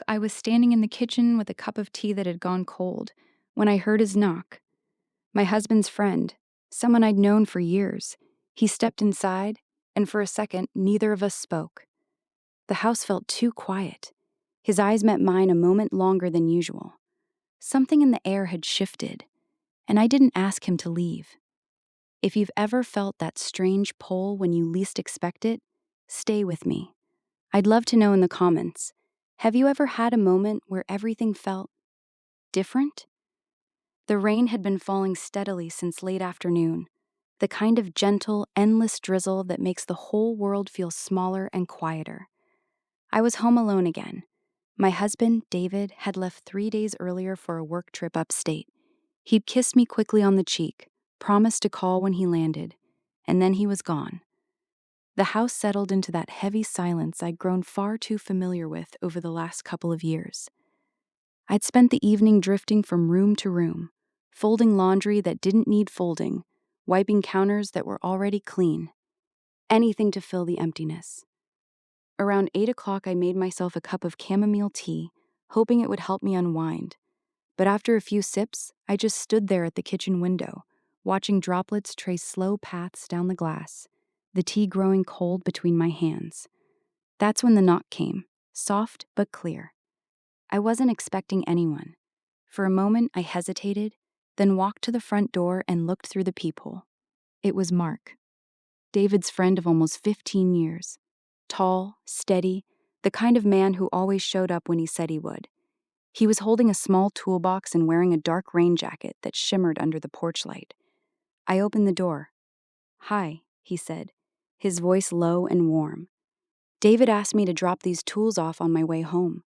I was standing in the kitchen with a cup of tea that had gone cold when I heard his knock. My husband's friend, someone I'd known for years. He stepped inside, and for a second, neither of us spoke. The house felt too quiet. His eyes met mine a moment longer than usual. Something in the air had shifted, and I didn't ask him to leave. If you've ever felt that strange pull when you least expect it, stay with me. I'd love to know in the comments. Have you ever had a moment where everything felt different? The rain had been falling steadily since late afternoon, the kind of gentle, endless drizzle that makes the whole world feel smaller and quieter. I was home alone again. My husband, David, had left 3 days earlier for a work trip upstate. He'd kissed me quickly on the cheek, promised to call when he landed, and then he was gone. The house settled into that heavy silence I'd grown far too familiar with over the last couple of years. I'd spent the evening drifting from room to room, folding laundry that didn't need folding, wiping counters that were already clean. Anything to fill the emptiness. Around 8 o'clock, I made myself a cup of chamomile tea, hoping it would help me unwind. But after a few sips, I just stood there at the kitchen window, watching droplets trace slow paths down the glass, the tea growing cold between my hands. That's when the knock came, soft but clear. I wasn't expecting anyone. For a moment, I hesitated, then walked to the front door and looked through the peephole. It was Mark, David's friend of almost 15 years. Tall, steady, the kind of man who always showed up when he said he would. He was holding a small toolbox and wearing a dark rain jacket that shimmered under the porch light. I opened the door. "Hi," he said, his voice low and warm. "David asked me to drop these tools off on my way home.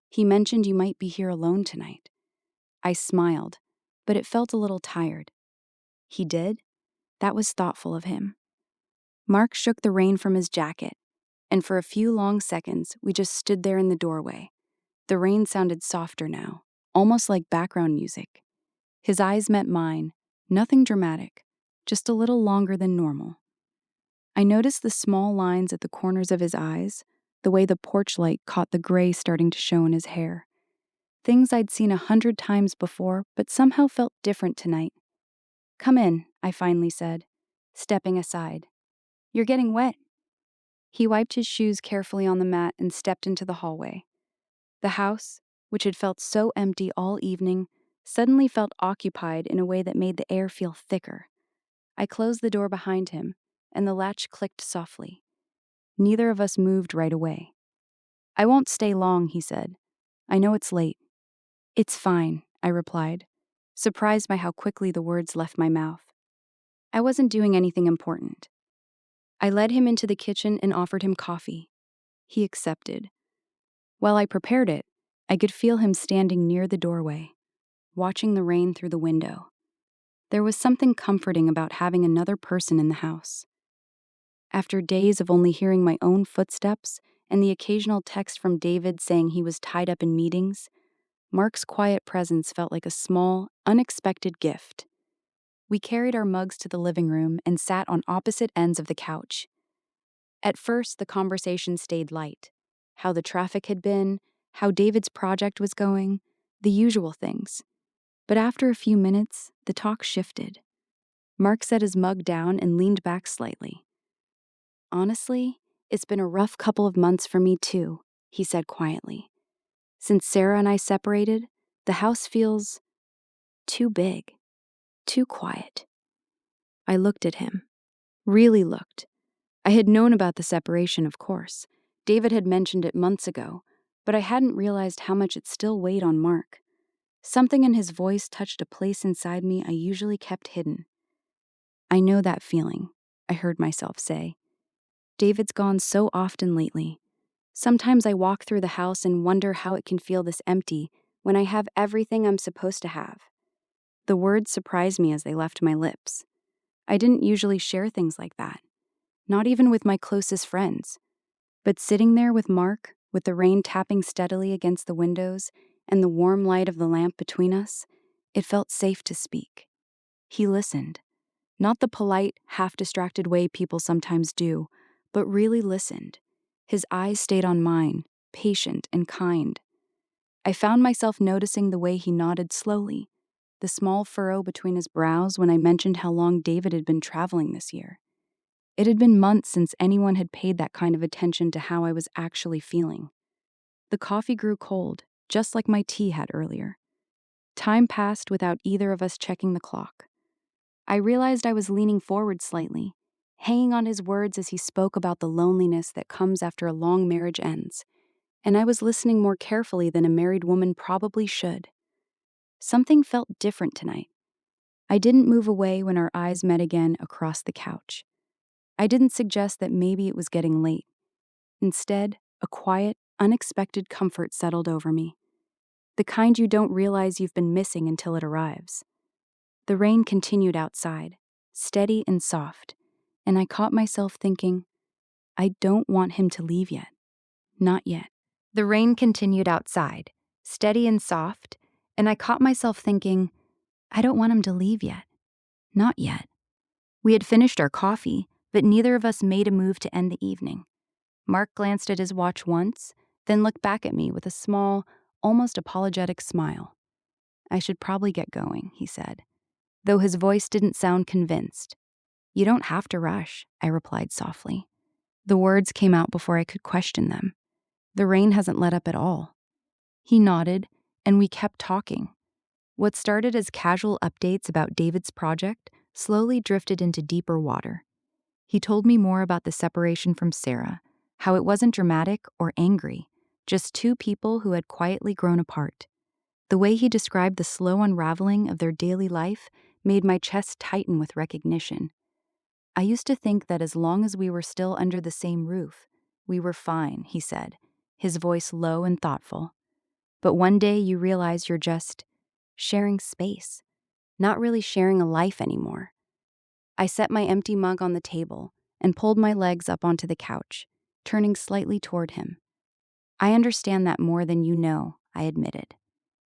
He mentioned you might be here alone tonight." I smiled, but it felt a little tired. He did? That was thoughtful of him. Mark shook the rain from his jacket, and for a few long seconds, we just stood there in the doorway. The rain sounded softer now, almost like background music. His eyes met mine, nothing dramatic, just a little longer than normal. I noticed the small lines at the corners of his eyes, the way the porch light caught the gray starting to show in his hair. Things I'd seen 100 times before, but somehow felt different tonight. "Come in," I finally said, stepping aside. "You're getting wet." He wiped his shoes carefully on the mat and stepped into the hallway. The house, which had felt so empty all evening, suddenly felt occupied in a way that made the air feel thicker. I closed the door behind him, and the latch clicked softly. Neither of us moved right away. "I won't stay long," he said. "I know it's late." "It's fine," I replied, surprised by how quickly the words left my mouth. I wasn't doing anything important. I led him into the kitchen and offered him coffee. He accepted. While I prepared it, I could feel him standing near the doorway, watching the rain through the window. There was something comforting about having another person in the house. After days of only hearing my own footsteps and the occasional text from David saying he was tied up in meetings, Mark's quiet presence felt like a small, unexpected gift. We carried our mugs to the living room and sat on opposite ends of the couch. At first, the conversation stayed light. How the traffic had been, how David's project was going, the usual things. But after a few minutes, the talk shifted. Mark set his mug down and leaned back slightly. "Honestly, it's been a rough couple of months for me too," he said quietly. "Since Sarah and I separated, the house feels too big, too quiet." I looked at him. Really looked. I had known about the separation, of course. David had mentioned it months ago, but I hadn't realized how much it still weighed on Mark. Something in his voice touched a place inside me I usually kept hidden. "I know that feeling," I heard myself say. "David's gone so often lately. Sometimes I walk through the house and wonder how it can feel this empty when I have everything I'm supposed to have." The words surprised me as they left my lips. I didn't usually share things like that, not even with my closest friends. But sitting there with Mark, with the rain tapping steadily against the windows and the warm light of the lamp between us, it felt safe to speak. He listened. Not the polite, half-distracted way people sometimes do, but really listened. His eyes stayed on mine, patient and kind. I found myself noticing the way he nodded slowly, the small furrow between his brows when I mentioned how long David had been traveling this year. It had been months since anyone had paid that kind of attention to how I was actually feeling. The coffee grew cold, just like my tea had earlier. Time passed without either of us checking the clock. I realized I was leaning forward slightly, hanging on his words as he spoke about the loneliness that comes after a long marriage ends, and I was listening more carefully than a married woman probably should. Something felt different tonight. I didn't move away when our eyes met again across the couch. I didn't suggest that maybe it was getting late. Instead, a quiet, unexpected comfort settled over me. The kind you don't realize you've been missing until it arrives. The rain continued outside, steady and soft, and I caught myself thinking, I don't want him to leave yet. Not yet. The rain continued outside, steady and soft, and I caught myself thinking, I don't want him to leave yet. Not yet. We had finished our coffee, but neither of us made a move to end the evening. Mark glanced at his watch once, then looked back at me with a small, almost apologetic smile. I should probably get going, he said, though his voice didn't sound convinced. You don't have to rush, I replied softly. The words came out before I could question them. The rain hasn't let up at all. He nodded, and we kept talking. What started as casual updates about David's project slowly drifted into deeper water. He told me more about the separation from Sarah, how it wasn't dramatic or angry, just two people who had quietly grown apart. The way he described the slow unraveling of their daily life made my chest tighten with recognition. I used to think that as long as we were still under the same roof, we were fine, he said, his voice low and thoughtful. But one day you realize you're just sharing space, not really sharing a life anymore. I set my empty mug on the table and pulled my legs up onto the couch, turning slightly toward him. I understand that more than you know, I admitted.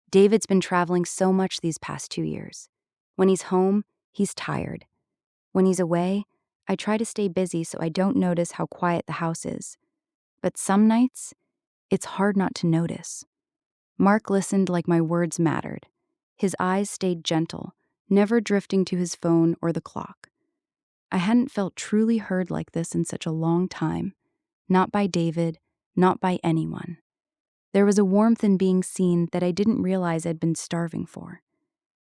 David's been traveling so much these past 2 years. When he's home, he's tired. When he's away, I try to stay busy so I don't notice how quiet the house is. But some nights, it's hard not to notice. Mark listened like my words mattered. His eyes stayed gentle, never drifting to his phone or the clock. I hadn't felt truly heard like this in such a long time. Not by David, not by anyone. There was a warmth in being seen that I didn't realize I'd been starving for.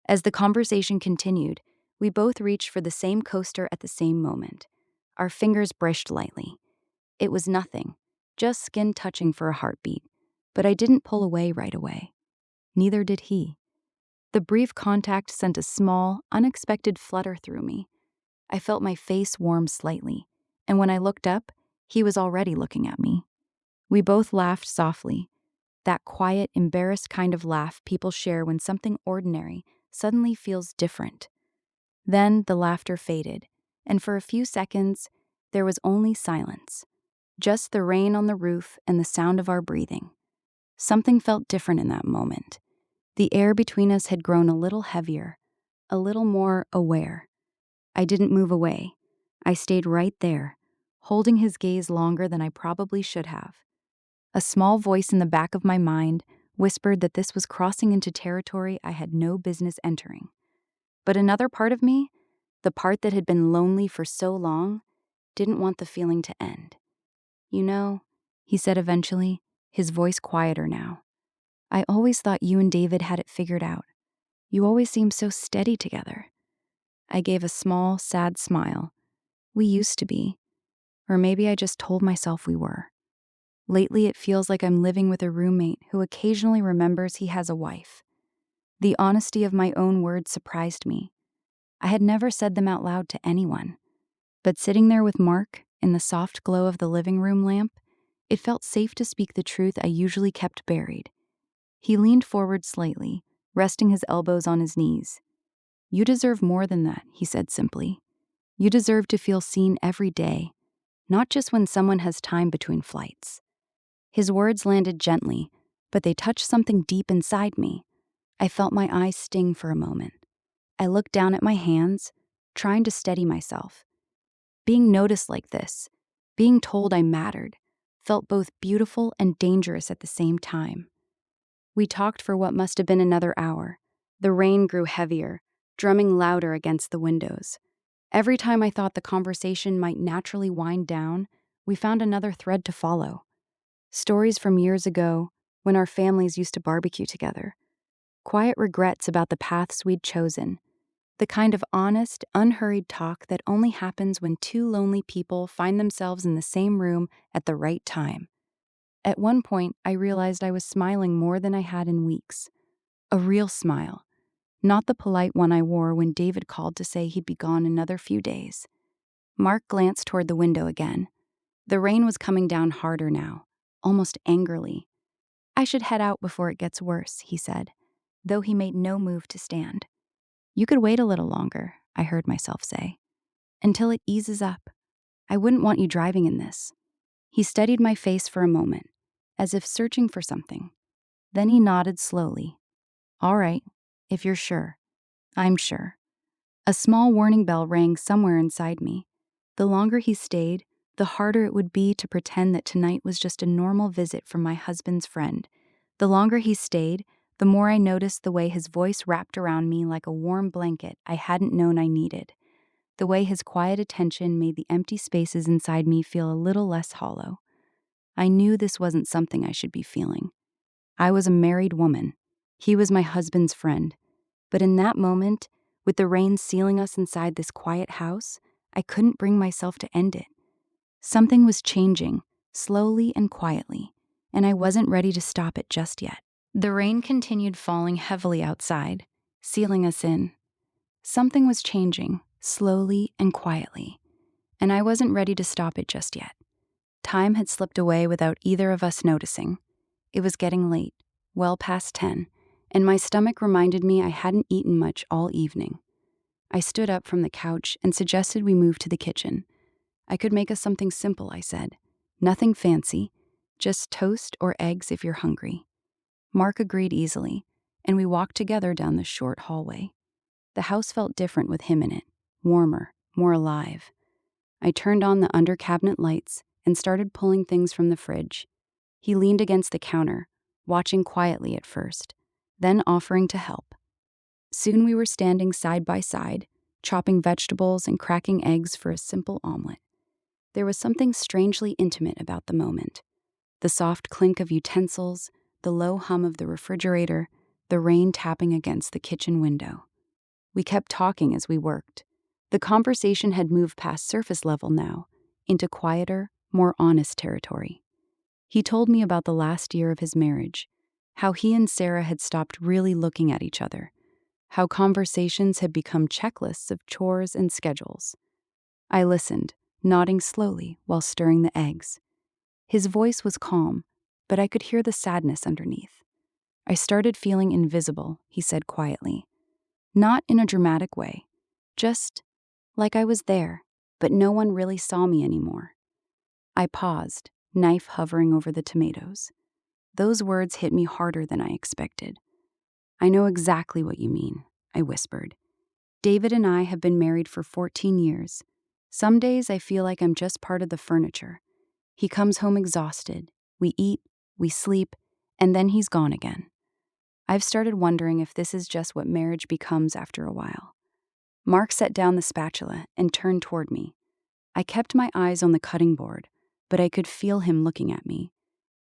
As the conversation continued, we both reached for the same coaster at the same moment. Our fingers brushed lightly. It was nothing, just skin touching for a heartbeat, but I didn't pull away right away. Neither did he. The brief contact sent a small, unexpected flutter through me. I felt my face warm slightly, and when I looked up, he was already looking at me. We both laughed softly, that quiet, embarrassed kind of laugh people share when something ordinary suddenly feels different. Then the laughter faded, and for a few seconds, there was only silence, just the rain on the roof and the sound of our breathing. Something felt different in that moment. The air between us had grown a little heavier, a little more aware. I didn't move away. I stayed right there, holding his gaze longer than I probably should have. A small voice in the back of my mind whispered that this was crossing into territory I had no business entering. But another part of me, the part that had been lonely for so long, didn't want the feeling to end. You know, he said eventually, his voice quieter now. I always thought you and David had it figured out. You always seemed so steady together. I gave a small, sad smile. We used to be. Or maybe I just told myself we were. Lately, it feels like I'm living with a roommate who occasionally remembers he has a wife. The honesty of my own words surprised me. I had never said them out loud to anyone. But sitting there with Mark, in the soft glow of the living room lamp, it felt safe to speak the truth I usually kept buried. He leaned forward slightly, resting his elbows on his knees. You deserve more than that, he said simply. You deserve to feel seen every day, not just when someone has time between flights. His words landed gently, but they touched something deep inside me. I felt my eyes sting for a moment. I looked down at my hands, trying to steady myself. Being noticed like this, being told I mattered, felt both beautiful and dangerous at the same time. We talked for what must have been another hour. The rain grew heavier, drumming louder against the windows. Every time I thought the conversation might naturally wind down, we found another thread to follow. Stories from years ago, when our families used to barbecue together. Quiet regrets about the paths we'd chosen. The kind of honest, unhurried talk that only happens when two lonely people find themselves in the same room at the right time. At one point, I realized I was smiling more than I had in weeks. A real smile, not the polite one I wore when David called to say he'd be gone another few days. Mark glanced toward the window again. The rain was coming down harder now, almost angrily. "I should head out before it gets worse," he said, though he made no move to stand. "You could wait a little longer," I heard myself say, "until it eases up. I wouldn't want you driving in this." He studied my face for a moment, as if searching for something. Then he nodded slowly. "All right, if you're sure." "I'm sure." A small warning bell rang somewhere inside me. The longer he stayed, the harder it would be to pretend that tonight was just a normal visit from my husband's friend. The longer he stayed, the more I noticed the way his voice wrapped around me like a warm blanket I hadn't known I needed. The way his quiet attention made the empty spaces inside me feel a little less hollow. I knew this wasn't something I should be feeling. I was a married woman. He was my husband's friend. But in that moment, with the rain sealing us inside this quiet house, I couldn't bring myself to end it. Something was changing, slowly and quietly, and I wasn't ready to stop it just yet. The rain continued falling heavily outside, sealing us in. Something was changing, slowly and quietly, and I wasn't ready to stop it just yet. Time had slipped away without either of us noticing. It was getting late, well past 10, and my stomach reminded me I hadn't eaten much all evening. I stood up from the couch and suggested we move to the kitchen. "I could make us something simple," I said. "Nothing fancy, just toast or eggs if you're hungry." Mark agreed easily, and we walked together down the short hallway. The house felt different with him in it, warmer, more alive. I turned on the under-cabinet lights and started pulling things from the fridge. He leaned against the counter, watching quietly at first, then offering to help. Soon we were standing side by side, chopping vegetables and cracking eggs for a simple omelet. There was something strangely intimate about the moment. The soft clink of utensils, the low hum of the refrigerator, the rain tapping against the kitchen window. We kept talking as we worked. The conversation had moved past surface level now, into quieter, more honest territory. He told me about the last year of his marriage, how he and Sarah had stopped really looking at each other, how conversations had become checklists of chores and schedules. I listened, nodding slowly while stirring the eggs. His voice was calm, but I could hear the sadness underneath. "I started feeling invisible," he said quietly. Not in a dramatic way, just like I was there, but no one really saw me anymore. I paused, knife hovering over the tomatoes. Those words hit me harder than I expected. "I know exactly what you mean," I whispered. "David and I have been married for 14 years. Some days I feel like I'm just part of the furniture. He comes home exhausted. We eat, we sleep, and then he's gone again. I've started wondering if this is just what marriage becomes after a while." Mark set down the spatula and turned toward me. I kept my eyes on the cutting board, but I could feel him looking at me.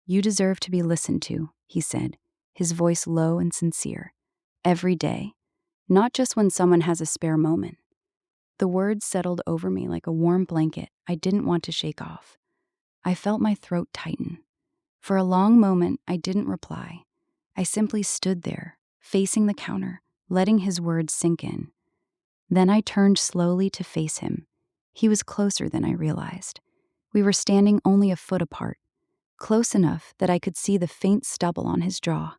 "You deserve to be listened to," he said, his voice low and sincere. "Every day, not just when someone has a spare moment." The words settled over me like a warm blanket I didn't want to shake off. I felt my throat tighten. For a long moment, I didn't reply. I simply stood there, facing the counter, letting his words sink in. Then I turned slowly to face him. He was closer than I realized. We were standing only a foot apart, close enough that I could see the faint stubble on his jaw,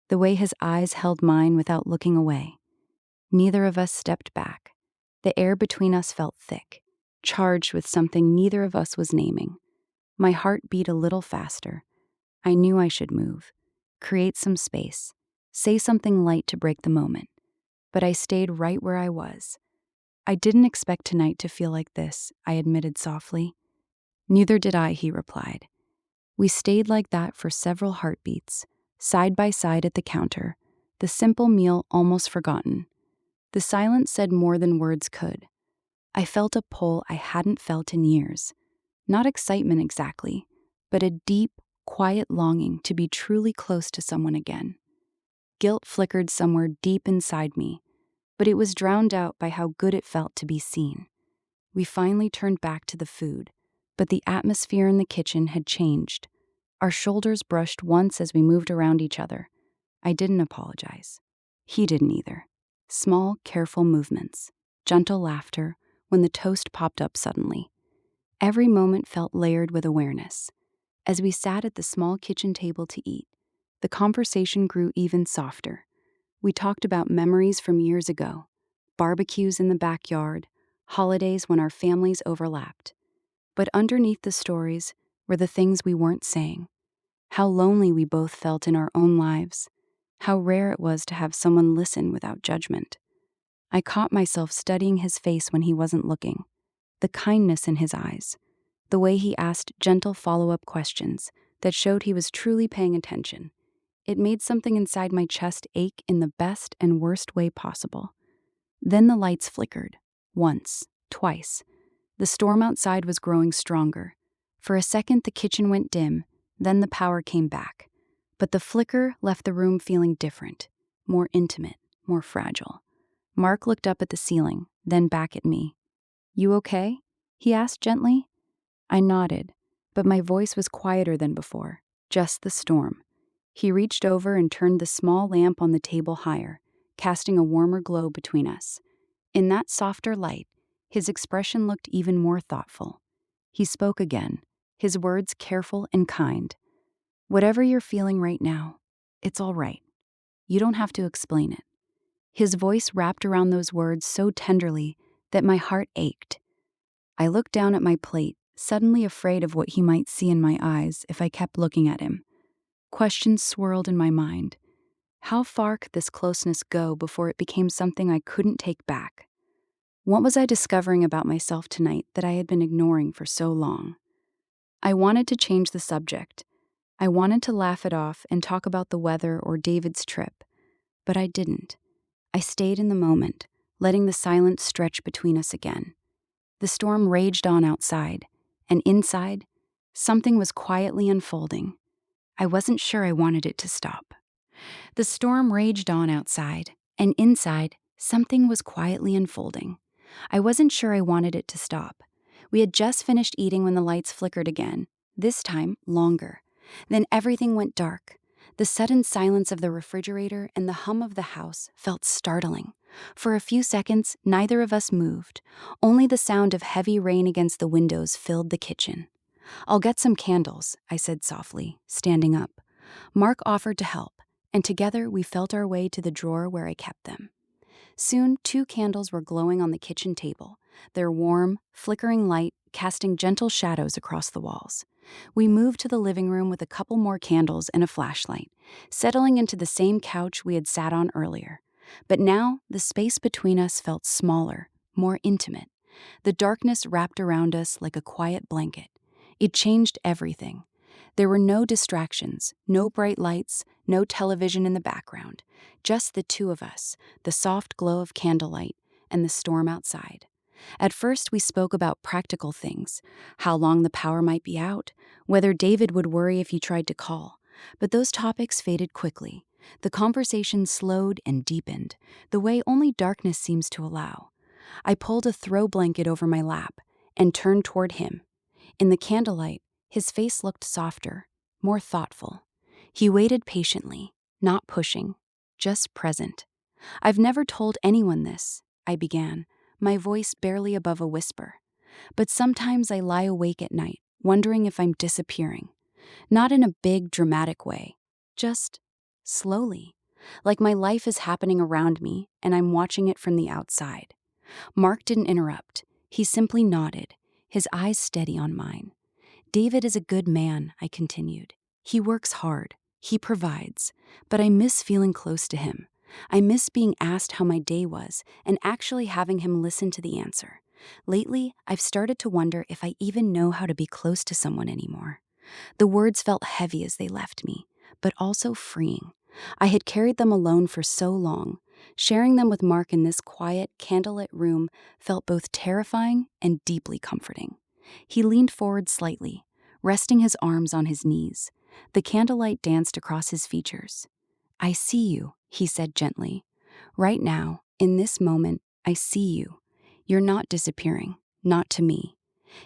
the way his eyes held mine without looking away. Neither of us stepped back. The air between us felt thick, charged with something neither of us was naming. My heart beat a little faster. I knew I should move, create some space, say something light to break the moment. But I stayed right where I was. "I didn't expect tonight to feel like this," I admitted softly. "Neither did I," he replied. We stayed like that for several heartbeats, side by side at the counter, the simple meal almost forgotten. The silence said more than words could. I felt a pull I hadn't felt in years. Not excitement exactly, but a deep, quiet longing to be truly close to someone again. Guilt flickered somewhere deep inside me, but it was drowned out by how good it felt to be seen. We finally turned back to the food, but the atmosphere in the kitchen had changed. Our shoulders brushed once as we moved around each other. I didn't apologize. He didn't either. Small, careful movements, gentle laughter when the toast popped up suddenly. Every moment felt layered with awareness. As we sat at the small kitchen table to eat, the conversation grew even softer. We talked about memories from years ago, barbecues in the backyard, holidays when our families overlapped. But underneath the stories were the things we weren't saying. How lonely we both felt in our own lives. How rare it was to have someone listen without judgment. I caught myself studying his face when he wasn't looking. The kindness in his eyes. The way he asked gentle follow-up questions that showed he was truly paying attention. It made something inside my chest ache in the best and worst way possible. Then the lights flickered. Once, twice. The storm outside was growing stronger. For a second, the kitchen went dim, then the power came back. But the flicker left the room feeling different, more intimate, more fragile. Mark looked up at the ceiling, then back at me. "You okay?" he asked gently. I nodded, but my voice was quieter than before, just the storm. He reached over and turned the small lamp on the table higher, casting a warmer glow between us. In that softer light, his expression looked even more thoughtful. He spoke again, his words careful and kind. "Whatever you're feeling right now, it's all right. You don't have to explain it." His voice wrapped around those words so tenderly that my heart ached. I looked down at my plate, suddenly afraid of what he might see in my eyes if I kept looking at him. Questions swirled in my mind. How far could this closeness go before it became something I couldn't take back? What was I discovering about myself tonight that I had been ignoring for so long? I wanted to change the subject. I wanted to laugh it off and talk about the weather or David's trip, but I didn't. I stayed in the moment, letting the silence stretch between us again. The storm raged on outside, and inside, something was quietly unfolding. I wasn't sure I wanted it to stop. The storm raged on outside, and inside, something was quietly unfolding. I wasn't sure I wanted it to stop. We had just finished eating when the lights flickered again, this time longer. Then everything went dark. The sudden silence of the refrigerator and the hum of the house felt startling. For a few seconds, neither of us moved. Only the sound of heavy rain against the windows filled the kitchen. "I'll get some candles," I said softly, standing up. Mark offered to help, and together we felt our way to the drawer where I kept them. Soon, 2 candles were glowing on the kitchen table, their warm, flickering light casting gentle shadows across the walls. We moved to the living room with a couple more candles and a flashlight, settling into the same couch we had sat on earlier. But now, the space between us felt smaller, more intimate. The darkness wrapped around us like a quiet blanket. It changed everything. There were no distractions, no bright lights, no television in the background. Just the two of us, the soft glow of candlelight, and the storm outside. At first, we spoke about practical things, how long the power might be out, whether David would worry if he tried to call. But those topics faded quickly. The conversation slowed and deepened, the way only darkness seems to allow. I pulled a throw blanket over my lap and turned toward him. In the candlelight, his face looked softer, more thoughtful. He waited patiently, not pushing, just present. "I've never told anyone this," I began, my voice barely above a whisper. "But sometimes I lie awake at night, wondering if I'm disappearing. Not in a big, dramatic way, just slowly. Like my life is happening around me, and I'm watching it from the outside." Mark didn't interrupt. He simply nodded, his eyes steady on mine. "David is a good man," I continued. "He works hard. He provides. But I miss feeling close to him. I miss being asked how my day was and actually having him listen to the answer. Lately, I've started to wonder if I even know how to be close to someone anymore." The words felt heavy as they left me. but also freeing. I had carried them alone for so long. Sharing them with Mark in this quiet, candlelit room felt both terrifying and deeply comforting. He leaned forward slightly, resting his arms on his knees. The candlelight danced across his features. "I see you," he said gently. "Right now, in this moment, I see you. You're not disappearing, not to me."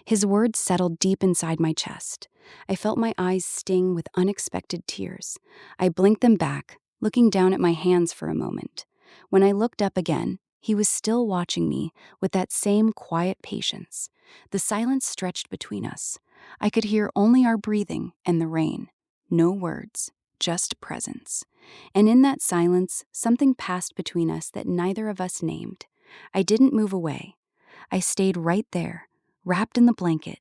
His words settled deep inside my chest. I felt my eyes sting with unexpected tears. I blinked them back, looking down at my hands for a moment. When I looked up again, he was still watching me with that same quiet patience. The silence stretched between us. I could hear only our breathing and the rain. No words, just presence. And in that silence, something passed between us that neither of us named. I didn't move away. I stayed right there, wrapped in the blanket,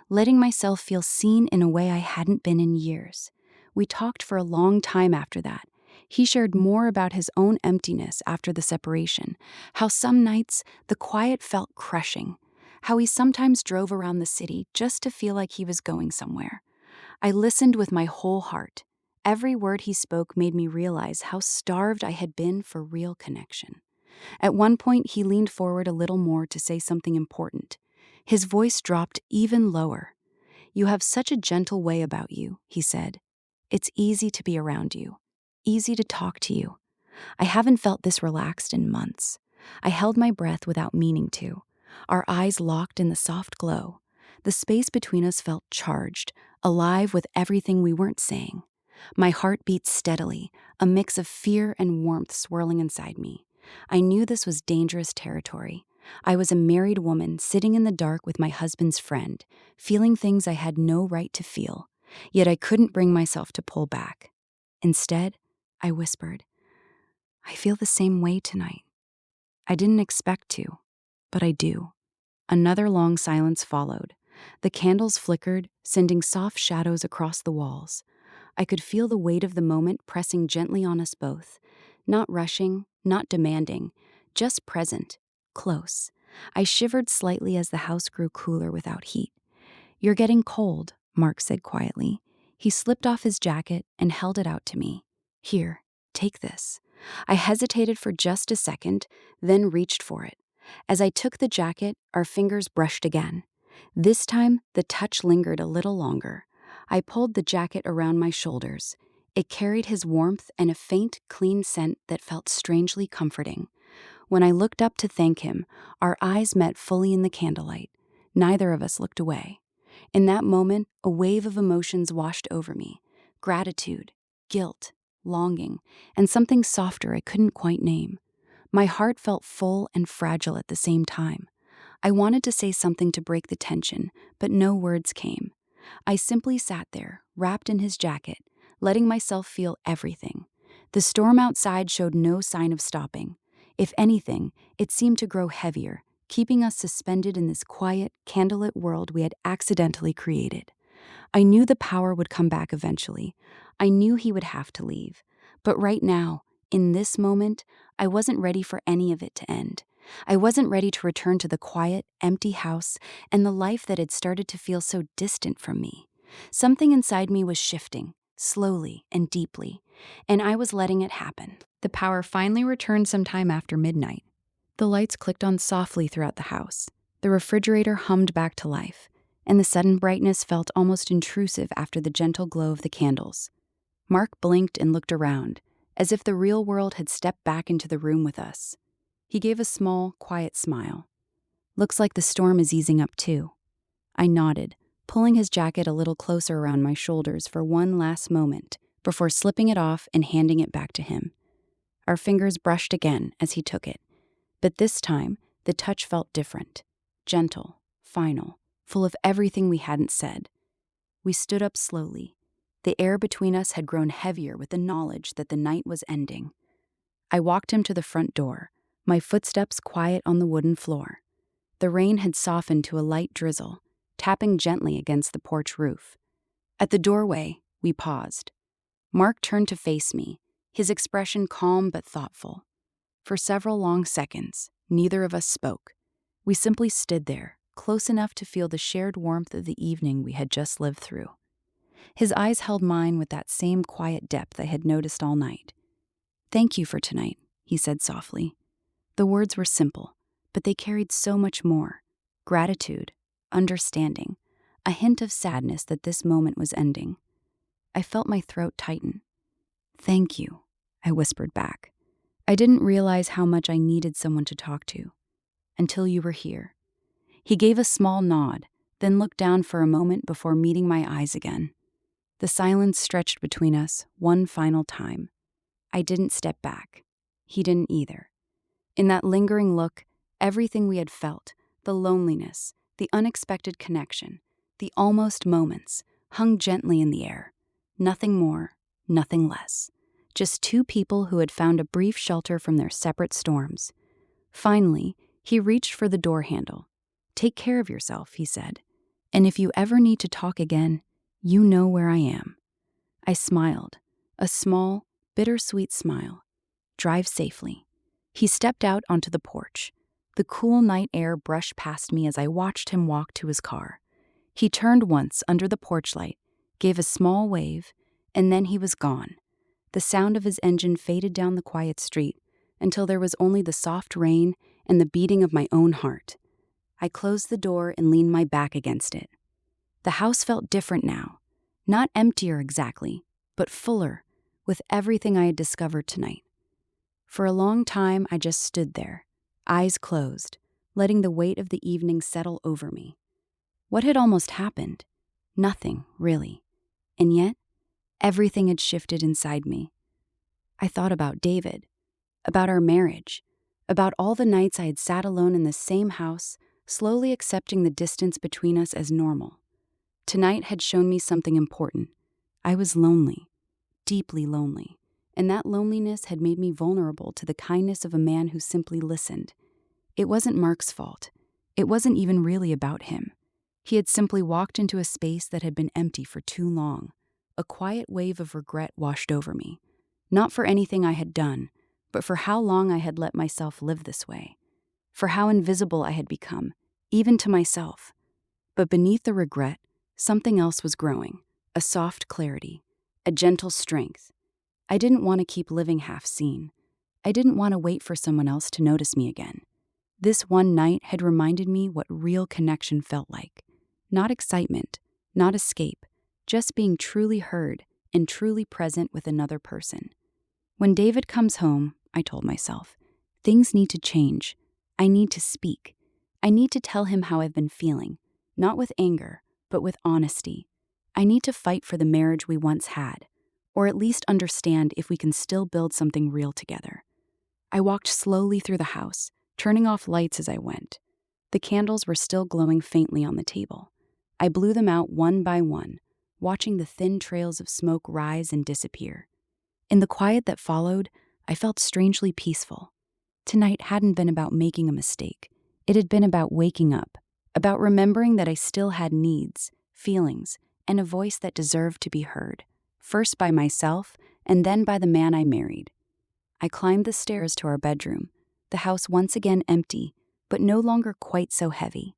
letting myself feel seen in a way I hadn't been in years. We talked for a long time after that. He shared more about his own emptiness after the separation, how some nights the quiet felt crushing, how he sometimes drove around the city just to feel like he was going somewhere. I listened with my whole heart. Every word he spoke made me realize how starved I had been for real connection. At one point, he leaned forward a little more to say something important. His voice dropped even lower. "You have such a gentle way about you," he said. "It's easy to be around you, easy to talk to you." I haven't felt this relaxed in months. I held my breath without meaning to. Our eyes locked in the soft glow. The space between us felt charged, alive with everything we weren't saying. My heart beat steadily, a mix of fear and warmth swirling inside me. I knew this was dangerous territory. I was a married woman sitting in the dark with my husband's friend, feeling things I had no right to feel. Yet I couldn't bring myself to pull back. Instead, I whispered, "I feel the same way tonight." I didn't expect to, but I do. Another long silence followed. The candles flickered, sending soft shadows across the walls. I could feel the weight of the moment pressing gently on us both. Not rushing, not demanding, just present, close. I shivered slightly as the house grew cooler without heat. "You're getting cold," Mark said quietly. He slipped off his jacket and held it out to me. "Here, take this." I hesitated for just a second, then reached for it. As I took the jacket, our fingers brushed again. This time, the touch lingered a little longer. I pulled the jacket around my shoulders. It carried his warmth and a faint, clean scent that felt strangely comforting. When I looked up to thank him, our eyes met fully in the candlelight. Neither of us looked away. In that moment, a wave of emotions washed over me. Gratitude, guilt, longing, and something softer I couldn't quite name. My heart felt full and fragile at the same time. I wanted to say something to break the tension, but no words came. I simply sat there, wrapped in his jacket, letting myself feel everything. The storm outside showed no sign of stopping. If anything, it seemed to grow heavier, keeping us suspended in this quiet, candlelit world we had accidentally created. I knew the power would come back eventually. I knew he would have to leave. But right now, in this moment, I wasn't ready for any of it to end. I wasn't ready to return to the quiet, empty house and the life that had started to feel so distant from me. Something inside me was shifting, slowly and deeply, and I was letting it happen. The power finally returned sometime after midnight. The lights clicked on softly throughout the house. The refrigerator hummed back to life, and the sudden brightness felt almost intrusive after the gentle glow of the candles. Mark blinked and looked around, as if the real world had stepped back into the room with us. He gave a small, quiet smile. "Looks like the storm is easing up too." I nodded, pulling his jacket a little closer around my shoulders for one last moment before slipping it off and handing it back to him. Our fingers brushed again as he took it, but this time the touch felt different, gentle, final, full of everything we hadn't said. We stood up slowly. The air between us had grown heavier with the knowledge that the night was ending. I walked him to the front door, my footsteps quiet on the wooden floor. The rain had softened to a light drizzle, tapping gently against the porch roof. At the doorway, we paused. Mark turned to face me, his expression calm but thoughtful. For several long seconds, neither of us spoke. We simply stood there, close enough to feel the shared warmth of the evening we had just lived through. His eyes held mine with that same quiet depth I had noticed all night. "Thank you for tonight," he said softly. The words were simple, but they carried so much more: gratitude, understanding, a hint of sadness that this moment was ending. I felt my throat tighten. "Thank you," I whispered back. I didn't realize how much I needed someone to talk to until you were here. He gave a small nod, then looked down for a moment before meeting my eyes again. The silence stretched between us one final time. I didn't step back. He didn't either. In that lingering look, everything we had felt, the loneliness, the unexpected connection, the almost moments, hung gently in the air. Nothing more, nothing less. Just two people who had found a brief shelter from their separate storms. Finally, he reached for the door handle. "Take care of yourself," he said. "And if you ever need to talk again, you know where I am." I smiled, a small, bittersweet smile. "Drive safely." He stepped out onto the porch. The cool night air brushed past me as I watched him walk to his car. He turned once under the porch light, gave a small wave, and then he was gone. The sound of his engine faded down the quiet street until there was only the soft rain and the beating of my own heart. I closed the door and leaned my back against it. The house felt different now. Not emptier exactly, but fuller, with everything I had discovered tonight. For a long time, I just stood there, eyes closed, letting the weight of the evening settle over me. What had almost happened? Nothing, really. And yet, everything had shifted inside me. I thought about David, about our marriage, about all the nights I had sat alone in the same house, slowly accepting the distance between us as normal. Tonight had shown me something important. I was lonely, deeply lonely, and that loneliness had made me vulnerable to the kindness of a man who simply listened. It wasn't Mark's fault. It wasn't even really about him. He had simply walked into a space that had been empty for too long. A quiet wave of regret washed over me, not for anything I had done, but for how long I had let myself live this way, for how invisible I had become, even to myself. But beneath the regret, something else was growing, a soft clarity, a gentle strength. I didn't want to keep living half seen. I didn't want to wait for someone else to notice me again. This one night had reminded me what real connection felt like. Not excitement, not escape, just being truly heard and truly present with another person. When David comes home, I told myself, things need to change. I need to speak. I need to tell him how I've been feeling, not with anger, but with honesty. I need to fight for the marriage we once had, or at least understand if we can still build something real together. I walked slowly through the house, turning off lights as I went. The candles were still glowing faintly on the table. I blew them out one by one, watching the thin trails of smoke rise and disappear. In the quiet that followed, I felt strangely peaceful. Tonight hadn't been about making a mistake. It had been about waking up, about remembering that I still had needs, feelings, and a voice that deserved to be heard, first by myself and then by the man I married. I climbed the stairs to our bedroom, the house once again empty, but no longer quite so heavy.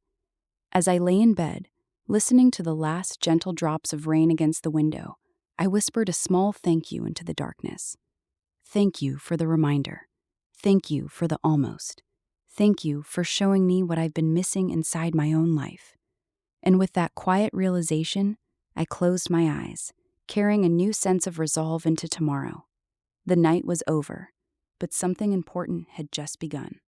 As I lay in bed, listening to the last gentle drops of rain against the window, I whispered a small thank you into the darkness. Thank you for the reminder. Thank you for the almost. Thank you for showing me what I've been missing inside my own life. And with that quiet realization, I closed my eyes, carrying a new sense of resolve into tomorrow. The night was over, but something important had just begun.